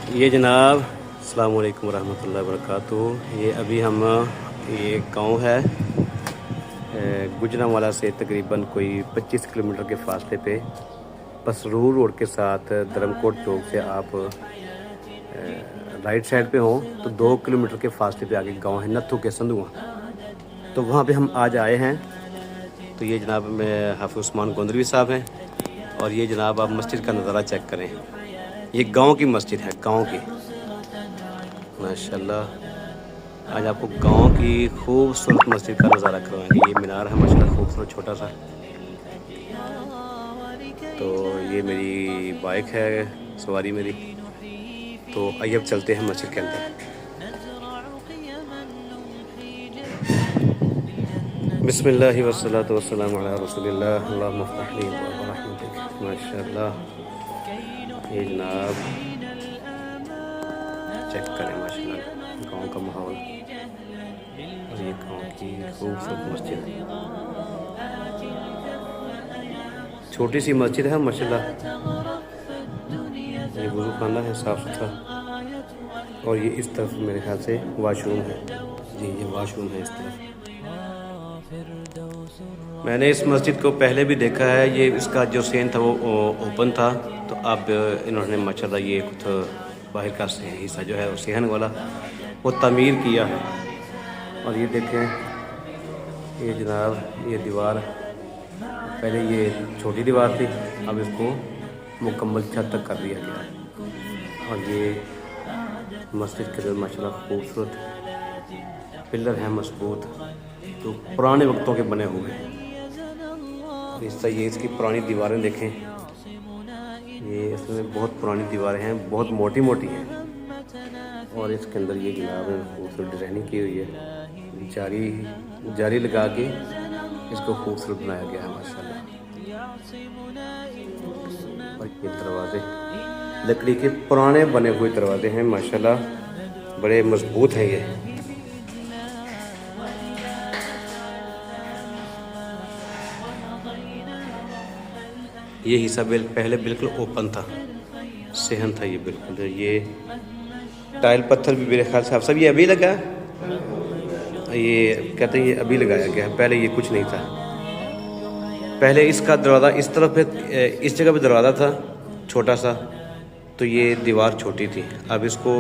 ये जनाब अस्सलाम वालेकुम रहमतुल्लाहि व बरकातुहू। ये अभी हम ये गांव है गुजरांवाला से तकरीबन कोई 25 किलोमीटर के फासले पे पसरूर रोड के साथ धर्मकोट चौक से आप राइट साइड पे हो तो 2 किलोमीटर के फासले पे आगे गांव है नत्थू के संधुआ। तो वहाँ पे हम आज आए हैं। तो ये जनाब में हाफिज़ उस्मान गोंदलवी साहब हैं और ये जनाब आप मस्जिद का नज़ारा चेक करें। ये गांव की मस्जिद है, गांव की माशाल्लाह। आज आपको गांव की खूबसूरत मस्जिद का नज़ारा करवाएंगे। ये मीनार है माशाल्लाह खूबसूरत छोटा सा। तो ये मेरी बाइक है, सवारी मेरी। तो आइए अब चलते हैं मस्जिद के अंदर। बिस्मिल्लाहि वस्सलातु वस्सलामु अला रसूलिल्लाह अल्लाहुम्मा फ़्तह ली अबवाब रहमतिक। माशाल्लाह ये जनाब चेक करें माशाल्लाह गांव का माहौल और ये गांव की खूबसूरत मस्जिद है। छोटी सी मस्जिद है माशाल्लाह। ये वुज़ू खाना है साफ़ सुथरा और ये इस तरफ मेरे ख्याल से वाशरूम है। जी ये वाशरूम है इस तरफ। मैंने इस मस्जिद को पहले भी देखा है। ये इसका जो सेन था वो ओपन था, तो अब इन्होंने माशाल्लाह ये कुछ बाहर का हिस्सा जो है सेहन वाला वो तमीर किया है। और ये देखें ये जनाब ये दीवार पहले ये छोटी दीवार थी, अब इसको मुकम्मल छत तक कर दिया गया है। और ये मस्जिद के अंदर माशाल्लाह खूबसूरत पिलर हैं मजबूत, तो पुराने वक्तों के बने हुए हैं। ये इसकी पुरानी दीवारें देखें, ये इसमें बहुत पुरानी दीवारें हैं, बहुत मोटी मोटी हैं। और इसके अंदर ये जनाब खूबसूरत डिज़ाइनिंग की हुई है, जारी लगा के इसको खूबसूरत बनाया गया है माशाल्लाह। और ये दरवाजे लकड़ी के पुराने बने हुए दरवाजे हैं माशाल्लाह, बड़े मजबूत हैं ये। ये हिस्सा पहले बिल्कुल ओपन था, सेहन था ये बिल्कुल। ये टाइल पत्थर भी मेरे ख्याल से आप सब ये अभी लगा, ये कहते हैं ये अभी लगाया गया है, पहले ये कुछ नहीं था। पहले इसका दरवाज़ा इस तरफ इस जगह पे दरवाज़ा था छोटा सा, तो ये दीवार छोटी थी। अब इसको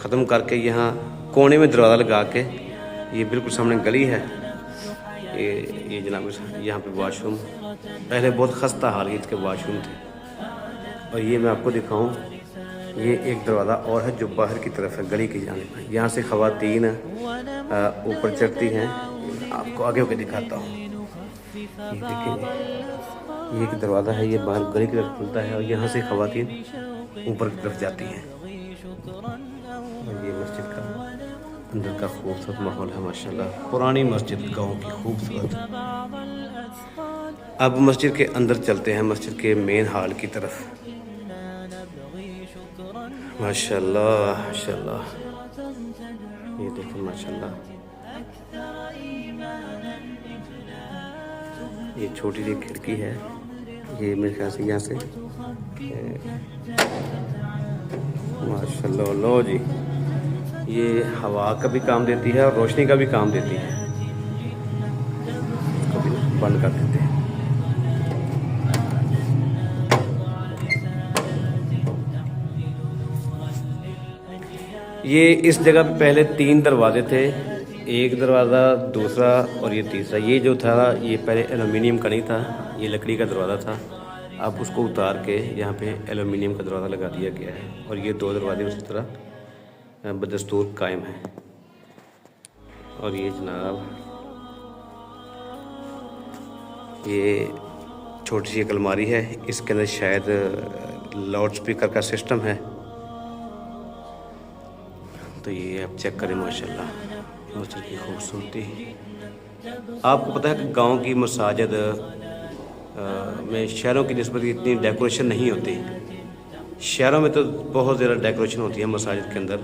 ख़त्म करके यहाँ कोने में दरवाज़ा लगा के ये बिल्कुल सामने गली है। ये जनाब यहाँ पे वॉशरूम पहले बहुत खस्ता हाल इसके वॉशरूम थे। और ये मैं आपको दिखाऊं, ये एक दरवाज़ा और है जो बाहर की तरफ है गली की जानिब है। यहाँ से ख़वातीन ऊपर चढ़ती हैं, आपको आगे होकर दिखाता हूँ। ये देखिए ये एक दरवाज़ा है, ये बाहर गली की तरफ खुलता है और यहाँ से ख़वातीन ऊपर की तरफ जाती हैं। और ये मस्जिद का अंदर का खूबसूरत माहौल है माशाल्लाह। पुरानी मस्जिद गांव की खूबसूरत। अब मस्जिद के अंदर चलते हैं, मस्जिद के मेन हॉल की तरफ। माशाल्लाह माशाल्लाह ये देखो माशाल्लाह, ये छोटी सी खिड़की है, ये मेरे ख्याल से यहाँ से माशाल्लाह। लो जी ये हवा का भी काम देती है और रोशनी का भी काम देती है। इसको भी बंद कर देते हैं। ये इस जगह पे पहले 3 दरवाजे थे, एक दरवाज़ा, दूसरा और ये तीसरा। ये जो था ये पहले एलुमिनियम का नहीं था, ये लकड़ी का दरवाज़ा था। अब उसको उतार के यहाँ पे एलुमिनियम का दरवाज़ा लगा दिया गया है और ये 2 दरवाजे उसी तरह बदस्तूर कायम है। और ये जनाब ये छोटी सी एक अलमारी है, इसके अंदर शायद लाउड स्पीकर का सिस्टम है। तो ये आप चेक करें माशाल्लाह मस्जिद की खूबसूरती। आपको पता है कि गांव की मसाजिद में शहरों की निस्बत इतनी डेकोरेशन नहीं होती। शहरों में तो बहुत ज़्यादा डेकोरेशन होती है मसाजिद के अंदर,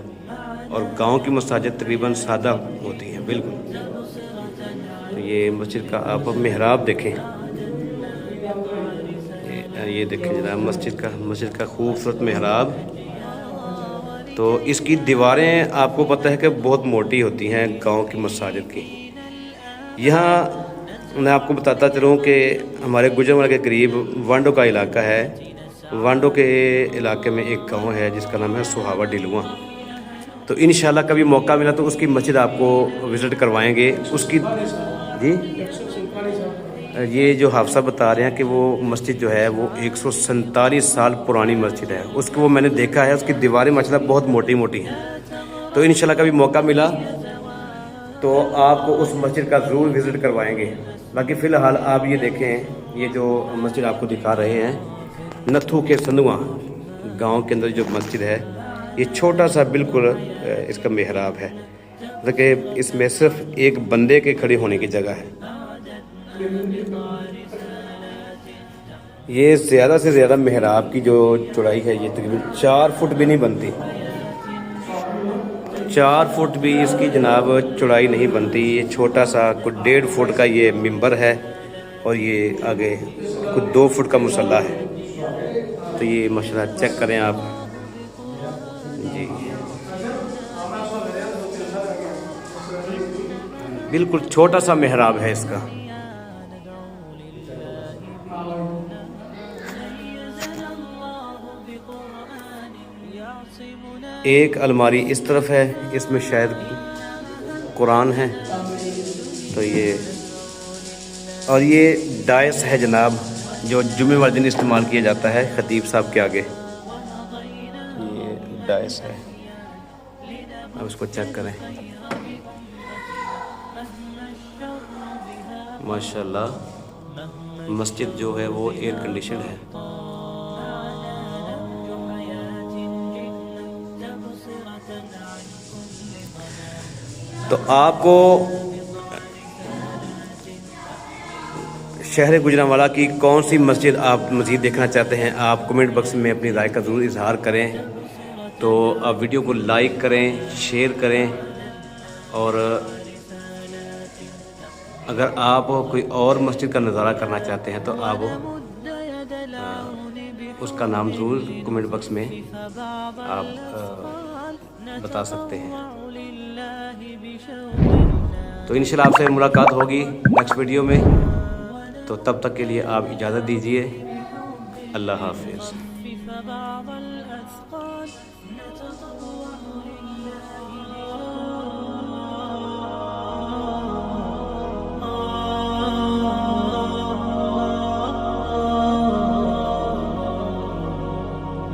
और गांव की मसाजिद तकरीबन सादा होती है बिल्कुल। तो ये मस्जिद का आप मेहराब देखें, ये देखें जनाब मस्जिद का खूबसूरत मेहराब तो इसकी दीवारें आपको पता है कि बहुत मोटी होती हैं गांव की मसाजिद की। यहाँ मैं आपको बताता चलूँ कि हमारे गुजरांवाला के करीब वांडो का इलाका है। वांडो के इलाके में एक गांव है जिसका नाम है सुहावा डिलुआ। तो इंशाल्लाह कभी मौका मिला तो उसकी मस्जिद आपको विज़िट करवाएंगे। उसकी जी ये जो हाफसा बता रहे हैं कि वो मस्जिद जो है वो 147 साल पुरानी मस्जिद है। उसको वो मैंने देखा है, उसकी दीवारें माशाल्लाह बहुत मोटी मोटी हैं। तो इंशाल्लाह कभी मौका मिला तो आपको उस मस्जिद का ज़रूर विज़िट करवाएंगे। बाकी फ़िलहाल आप ये देखें, ये जो मस्जिद आपको दिखा रहे हैं नथू के संधुआ गांव के अंदर जो मस्जिद है, ये छोटा सा बिल्कुल इसका मेहराब है। देखिए इसमें सिर्फ एक बंदे के खड़े होने की जगह है। ये ज़्यादा से ज़्यादा मेहराब की जो चौड़ाई है ये तकरीबन 4 फुट भी नहीं बनती। 4 फुट भी इसकी जनाब चौड़ाई नहीं बनती। ये छोटा सा कुछ 1.5 फुट का ये मिंबर है और ये आगे कुछ 2 फुट का मुसल्ला है। तो ये माशाल्लाह चेक करें आप जी, बिल्कुल छोटा सा मेहराब है इसका। एक अलमारी इस तरफ है, इसमें शायद कुरान है। तो ये और ये डायस है जनाब, जो जुम्मे वाले दिन इस्तेमाल किया जाता है खतीब साहब के आगे। ये डायस है, अब इसको चेक करें। माशाल्लाह मस्जिद जो है वो एयर कंडीशन है। तो आपको शहर गुजरांवाला की कौन सी मस्जिद आप मज़ीद देखना चाहते हैं, आप कमेंट बॉक्स में अपनी राय का ज़रूर इजहार करें। तो आप वीडियो को लाइक करें, शेयर करें, और अगर आप कोई और मस्जिद का नज़ारा करना चाहते हैं तो आप उसका नाम ज़रूर कमेंट बॉक्स में आप बता सकते हैं। तो इंशाल्लाह आपसे मुलाकात होगी नेक्स्ट वीडियो में। तो तब तक के लिए आप इजाज़त दीजिए। अल्लाह हाफिज़।